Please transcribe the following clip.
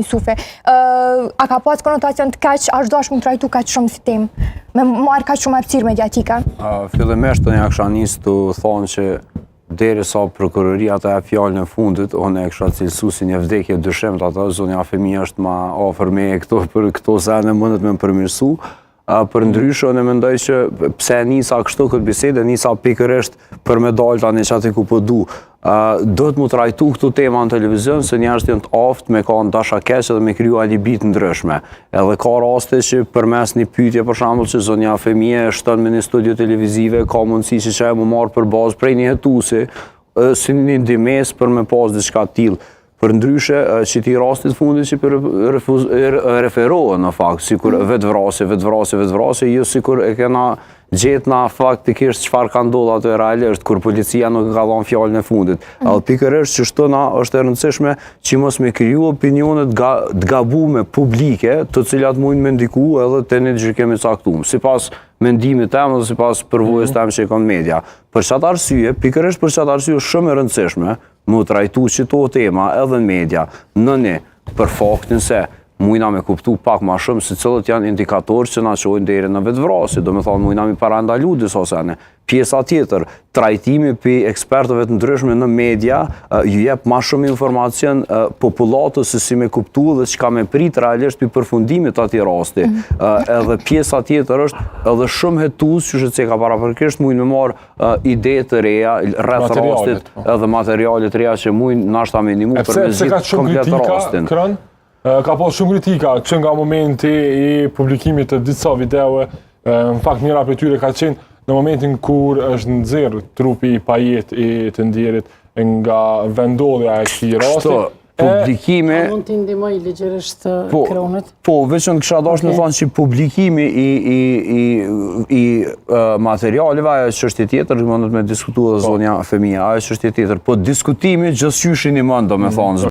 Jusufi. A ka pas konotacion të keq, a shdo është më trajtu kaq shumë si tem? Me marrë kaq shumë hapësirë mediatike? Fillimisht unë ja kisha nisë të thonë që deri sa prokuroria të jap fjalën e fundit, unë e kisha cilësu si një vdekje dyshimt, ata zonja Femia është ma afër meje këto për këto sene mundet me më përmirësu. Për ndryshë, unë mendoj që pse nisa kështu këtë bisede, nisa pikërisht për me dalë tani që ati ku po du. Do të mu trajtu këtu tema në televizion, se njerëzit janë të aftë me ka në dasha keqe dhe me kryu alibit ndryshme. Edhe ka raste që përmes një pyetje, për shembull që zonja Femia shton me një studio televizive, ka mundësi që e mu marë për bazë prej një hetuesi, si një ndimes për me pas diçka të tillë. Për ndryshe, që ti rastit fundit që referohen në fakt, si kur vetvrasje, jo si kur e kena gjetë na faktikisht çfarë ka ndodhur aty realisht, kur policia nuk ka dhënë fjalën e fundit. Edhe pikërisht që shtona është e rëndësishme që mos me kriju opinionet të gabuara publike, të cilat mundin me ndiku edhe te një gjykim i caktuar, sipas mendimit tim dhe sipas përvojës tim që kanë media. Për çfarë arsye, pikërisht për çfarë arsye është shumë e rëndësishme mu trajtu qëto tema edhe në media, nëni për faktin se mujna me kuptu pak ma shumë se cilët janë indikatorë që na qojnë deri në vetvrasje, do me thonë mujna me parandalu disa sene. Pjesa tjetër, trajtimi për ekspertëve të ndryshme në media ju jep ma shumë informacion popullatës se si me kuptu dhe që ka me prit realisht për përfundimit ati rasti. Edhe pjesa tjetër është edhe shumë hetus që që ka parapërkisht mujnë me marë ide të reja, rreth rastit edhe materialit reja që mujnë nashta minimu për me zhitë komplet rastin. Ka pas shumë kritika që nga momenti i publikimit të disa videoe, në fakt njëra për tyre ka qenë në momentin kur është nxjerrë trupi i Pajet i të Ndjerit nga vendodhja e këtij rasti. Publikimi... A mund të ndihmoj ligjërisht Kronit? Po, veçën kësha dashur me thonë që publikimi i materialeve, ajo është çështje tjetër, mundet me diskutu edhe zonja Femia, ajo është çështje tjetër, po diskutimi gjithçysh i nimon, do me thonë.